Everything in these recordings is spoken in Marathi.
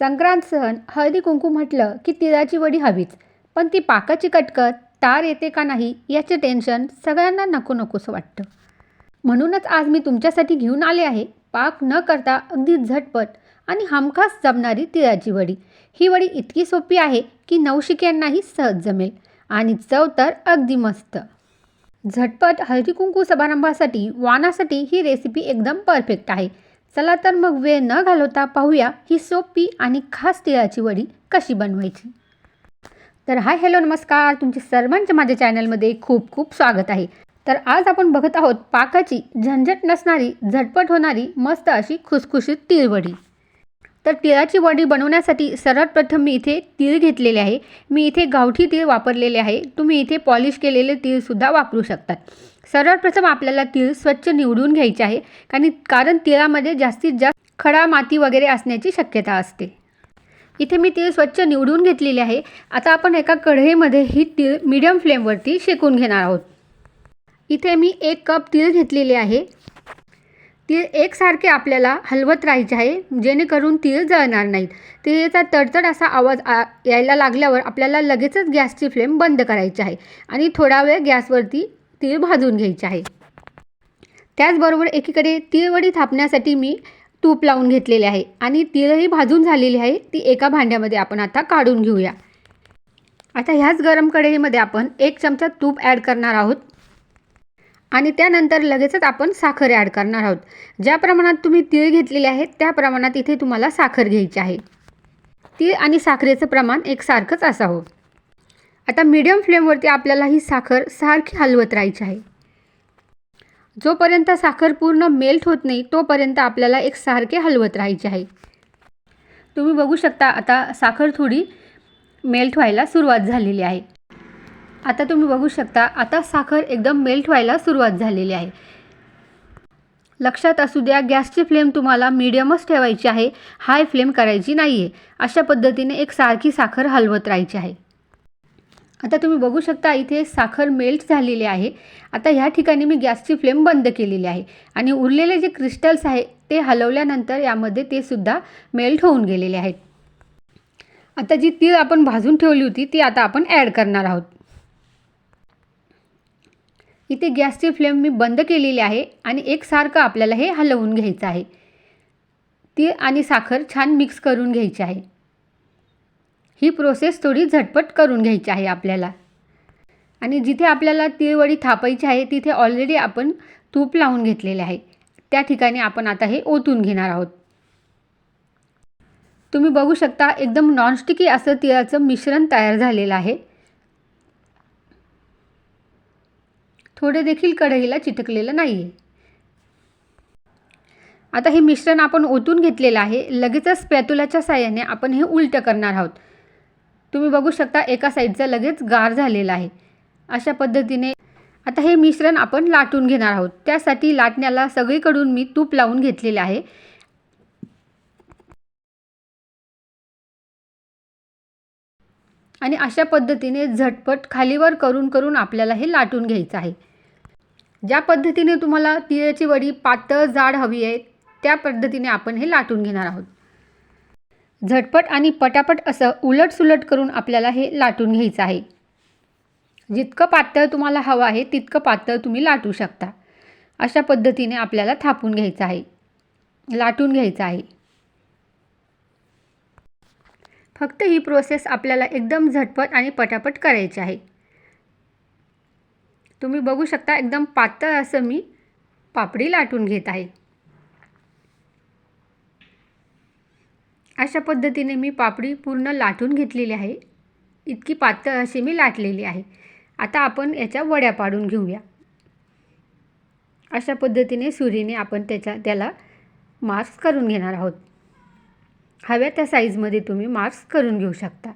संक्रांत सण हळदी कुंकू म्हटलं की तिळाची वडी हवीच. पण ती पाकाची कटकट, तार येते का नाही याचे टेन्शन सगळ्यांना नको नकोसं वाटतं. म्हणूनच आज मी तुमच्यासाठी घेऊन आले आहे पाक न करता अगदी झटपट आणि हमखास जमणारी तिळाची वडी. ही वडी इतकी सोपी आहे की नवशिक्यांनाही सहज जमेल आणि चव तर अगदी मस्त. झटपट हळदी कुंकू समारंभासाठी वाणासाठी ही रेसिपी एकदम परफेक्ट आहे. चला तर मग वेळ न घालवता पाहूया ही सोपी आणि खास तिळाची वडी कशी बनवायची. तर हाय हॅलो नमस्कार, तुमचे सर्वांचे माझ्या चॅनलमध्ये खूप खूप स्वागत आहे. तर आज आपण बघत आहोत पाकाची झंझट नसणारी झटपट होणारी मस्त अशी खुसखुशीत तिळवडी. तर तिळाची वडी बनवण्यासाठी सर्वात प्रथम मी इथे तीळ घेतलेले आहे. मी इथे गावठी तीळ वापरलेले आहे. तुम्ही इथे पॉलिश केलेले तीळसुद्धा वापरू शकतात. सर्वात प्रथम आपल्याला तीळ स्वच्छ निवडून घ्यायचे आहे कारण तिळामध्ये जास्तीत जास्त खडा माती वगैरे असण्याची शक्यता असते. इथे मी तीळ स्वच्छ निवडून घेतलेले आहे. आता आपण एका कढईमध्ये ही तीळ मीडियम फ्लेमवरती शेकून घेणार आहोत. इथे मी 1 कप तीळ घेतलेले आहे. तीळ एकसारखे आपल्याला हलवत राहायचे आहे जेणेकरून तीळ जळणार नाहीत. तिळाचा तडतड असा आवाज यायला लागल्यावर आपल्याला लगेचच गॅसची फ्लेम बंद करायची आहे आणि थोडा वेळ गॅसवरती तीळ भाजून घ्यायचे आहे. त्याचबरोबर एकीकडे तीळवडी थापण्यासाठी मी तूप लावून घेतलेले आहे आणि तीळही भाजून झालेली आहे. ती एका भांड्यामध्ये आपण आता काढून घेऊया. आता ह्याच गरम कढईमध्ये आपण 1 चमचा तूप ॲड करणार आहोत आणि त्यानंतर लगेचच आपण साखर ॲड करणार आहोत. ज्या प्रमाणात तुम्ही तीळ घेतलेले आहेत त्या प्रमाणात इथे तुम्हाला साखर घ्यायची आहे. तीळ आणि साखरेचं प्रमाण एकसारखंच असावं. आता मीडियम फ्लेमवरती आपल्याला ही साखर सारखी हलवत राहायची आहे. जोपर्यंत साखर पूर्ण मेल्ट होत नाही तोपर्यंत आपल्याला एकसारखे हलवत राहायचे आहे. तुम्ही बघू शकता आता साखर थोडी मेल्ट व्हायला सुरुवात झालेली आहे. आता तुम्ही बघू शकता आता साखर एकदम मेल्ट व्हायला सुरुवात झालेली आहे. लक्षात असू द्या गॅसची फ्लेम तुम्हाला मीडियमच ठेवायची आहे, हाय फ्लेम करायची नाही आहे. अशा पद्धतीने एकसारखी साखर हलवत राहायची आहे. आता तुम्ही बघू शकता इथे साखर मेल्ट झालेली आहे. आता ह्या ठिकाणी मी गॅसची फ्लेम बंद केलेली आहे आणि उरलेले जे क्रिस्टल्स आहे ते हलवल्यानंतर यामध्ये ते सुद्धा मेल्ट होऊन गेलेले आहेत. आता जी तीळ आपण भाजून ठेवली होती ती आता आपण ॲड करणार आहोत. इथे गॅसची फ्लेम मी बंद केलेली आहे आणि एकसारखं आपल्याला हे हलवून घ्यायचं आहे. तीळ आणि साखर छान मिक्स करून घ्यायची आहे. ही प्रोसेस थोडी झटपट करून घ्यायची आहे आपल्याला. आणि जिथे आपल्याला तीळवडी थापायची आहे तिथे ऑलरेडी आपण तूप लावून घेतलेले आहे. त्या ठिकाणी आपण आता हे ओतून घेणार आहोत. तुम्ही बघू शकता एकदम नॉनस्टिकी असं तिळाचं मिश्रण तयार झालेलं आहे. थोडे देखील कढईला चिटकलेलं नाही आहे. आता हे मिश्रण आपण ओतून घेतलेलं आहे. लगेचच स्पॅच्युलाच्या साहाय्याने आपण हे उलटं करणार आहोत. तुम्ही बघू शकता एका साईडचं लगेच गार झालेलं आहे. अशा पद्धतीने आता हे मिश्रण आपण लाटून घेणार आहोत. त्यासाठी लाटण्याला सगळीकडून मी तूप लावून घेतलेले आहे. आणि अशा पद्धतीने झटपट खालीवर करून आपल्याला हे लाटून घ्यायचं आहे. ज्या पद्धतीने तुम्हाला तिळाची वडी पातळ जाड हवी आहे त्या पद्धतीने आपण हे लाटून घेणार आहोत. झटपट आणि पटापट असं उलटसुलट करून आपल्याला हे लाटून घ्यायचं आहे. जितकं पातळ तुम्हाला हवं आहे तितकं पातळ तुम्ही लाटू शकता. अशा पद्धतीने आपल्याला थापून घ्यायचं आहे, लाटून घ्यायचं आहे. फक्त ही प्रोसेस आपल्याला एकदम झटपट आणि पटापट करायची आहे. तुम्ही बघू शकता एकदम पातळ असं मी पापडी लाटून घेत आहे. अशा पद्धतीने मी पापडी पूर्ण लाटून घेतलेली आहे. इतकी पातळ अशी मी लाटलेली आहे. आता आपण याच्या वड्या पाडून घेऊया. अशा पद्धतीने सुरीने आपण त्याला मास्क करून घेणार आहोत. हव्या त्या साईजमध्ये तुम्ही मास्क करून घेऊ शकता.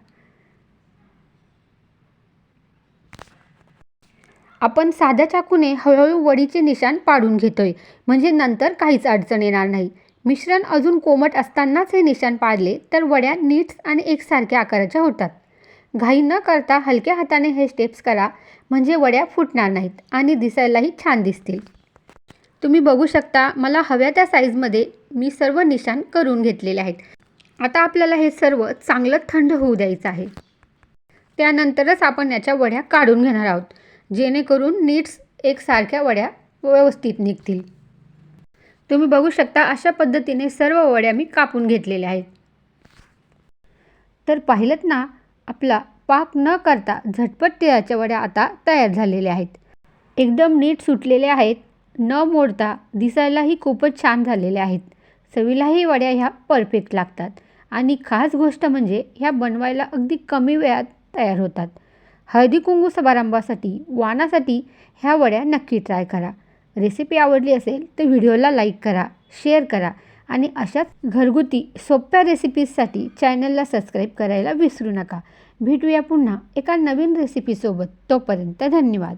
आपण साध्या चाकूने हळूहळू वडीचे निशाण पाडून घेतोय म्हणजे नंतर काहीच अडचण येणार नाही. मिश्रण अजून कोमट असतानाच हे निशाण पाडले तर वड्या नीट आणि एकसारख्या आकाराच्या होतात. घाई न करता हलक्या हाताने हे स्टेप्स करा म्हणजे वड्या फुटणार नाहीत आणि दिसायलाही छान दिसतील. तुम्ही बघू शकता मला हव्या त्या साईजमध्ये मी सर्व निशाण करून घेतलेले आहेत. आता आपल्याला हे सर्व चांगलं थंड होऊ द्यायचं आहे. त्यानंतरच आपण याच्या वड्या काढून घेणार आहोत, जेणेकरून नीट एकसारख्या वड्या व्यवस्थित निघतील. तुम्ही बघू शकता अशा पद्धतीने सर्व वड्या मी कापून घेतलेल्या आहेत. तर पाहिलंत ना, आपला पाक न करता झटपट तिळाच्या वड्या आता तयार झालेल्या आहेत. एकदम नीट सुटलेल्या आहेत, न मोडता दिसायलाही खूपच छान झालेल्या आहेत. चवीलाही वड्या ह्या परफेक्ट लागतात आणि खास गोष्ट म्हणजे ह्या बनवायला अगदी कमी वेळात तयार होतात. हळदी कुंकू समारंभासाठी वाणासाठी ह्या वड्या नक्की ट्राय करा. रेसिपी आवडली असेल तर व्हिडिओला लाईक करा, शेअर करा आणि अशाच घरगुती सोप्या रेसिपीजसाठी चॅनलला सबस्क्राईब करायला विसरू नका. भेटूया पुन्हा एका नवीन रेसिपीसोबत. तोपर्यंत धन्यवाद.